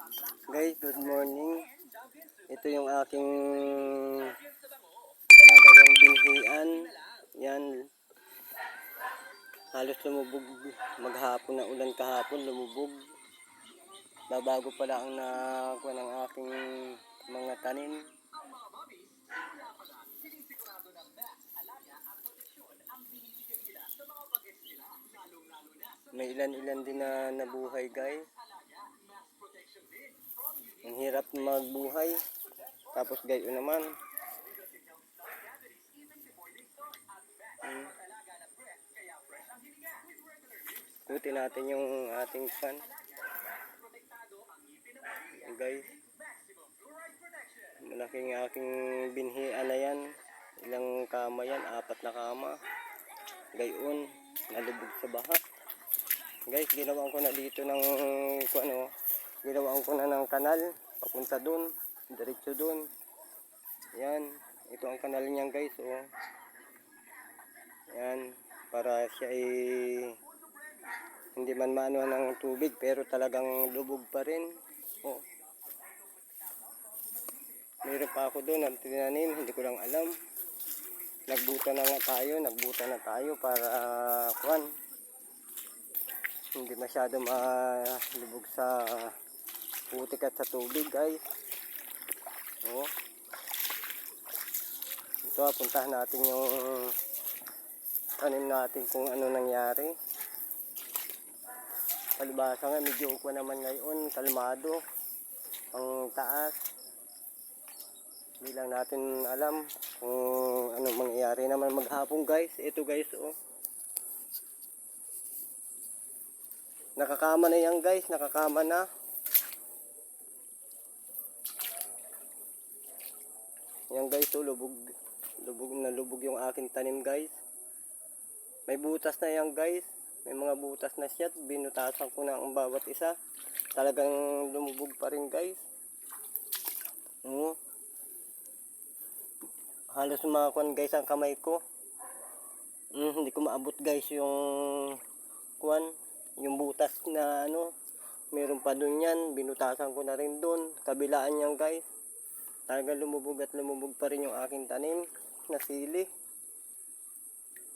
Guys, good morning. Ito yung aking ginagawang binhian. Yan. Halos lumubog. Maghapon na ulan kahapon, lumubog. Babago pala ang nakuha ng aking mga tanim. May ilan-ilan din na nabuhay, guys. Ang hirap magbuhay. Tapos gayon naman. Ikutin natin yung ating fan. Guys. Malaking aking binhian na yan. Ilang kama yan? 4 na kama. Gayon. Nalubog sa baha. Guys, ginawan ko na dito ng ginawan ko na ng kanal papunta dun, diretso dun. Yan, ito ang kanal niyan, guys, oh. Yan, para siya ay hindi man maano ng tubig pero talagang lubog pa rin. Oh. Meron pa ako doon ang tinanim, hindi ko lang alam. Nagbuta na tayo para hindi masyado malubog sa putik at sa tubig, guys. Oh. Ito, puntahan natin yung tanim natin kung ano nangyari. Palibasa nga, medyo ko naman ngayon, kalmado ang taas. Hindi lang natin alam kung ano mangyayari naman maghapon, guys. Ito, guys, oh. Nakakama na yan, guys. Nakakama na. Yan, guys, oh, lubog yung aking tanim, guys. May butas na yan, guys. May mga butas na siya. Binutasan ko na ang bawat isa. Talagang lumubog pa rin, guys. Halos makakuan, guys, ang kamay ko. Hindi ko maabot, guys, yung yung butas na meron pa dun yan. Binutasan ko na rin dun. Kabilaan yan, guys. Talagang lumubog at lumubog pa rin yung aking tanim na sili.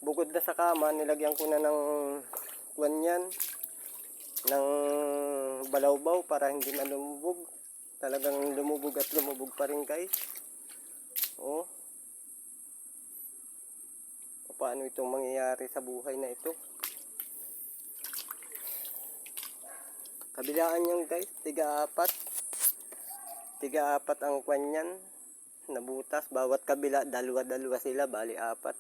Bukod na sa kama, nilagyan ko na ng yan, ng balawbaw para hindi na lumubog. Talagang lumubog at lumubog pa rin, guys. Oh. Paano itong mangyayari sa buhay na ito? Kabilaan yan, guys, tiga-apat ang yan na butas. Bawat kabila, dalawa sila, bali 4.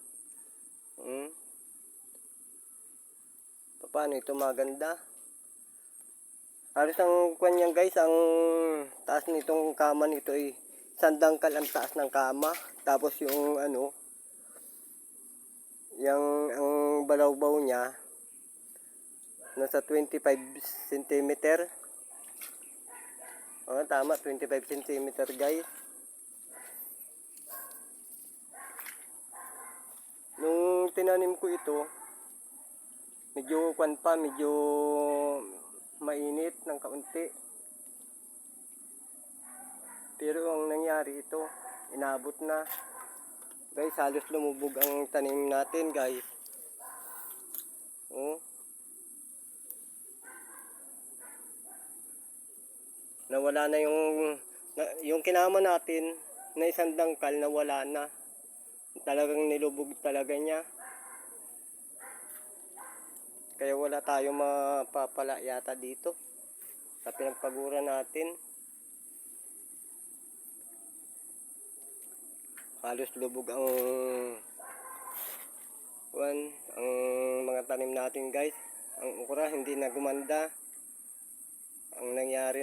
Paano ito maganda? Halos ang yan, guys, ang taas nitong kama nito ay 1 dangkal ang taas ng kama. Tapos yung ang balawbaw niya nasa 25 cm. Oh, tama, 25 cm, guys. Nung tinanim ko ito, medyo medyo mainit ng kaunti. Pero ang nangyari ito, inabot na. Guys, halos lumubog ang tanim natin, guys. Oh. Nawala na yung kinama natin na 1 dangkal, nawala na. Talagang nilubog talaga niya. Kaya wala tayong mapapala yata dito sa pinagpagura natin. Halos lubog ang mga tanim natin, guys. Ang ukra hindi na gumanda. Ang nangyari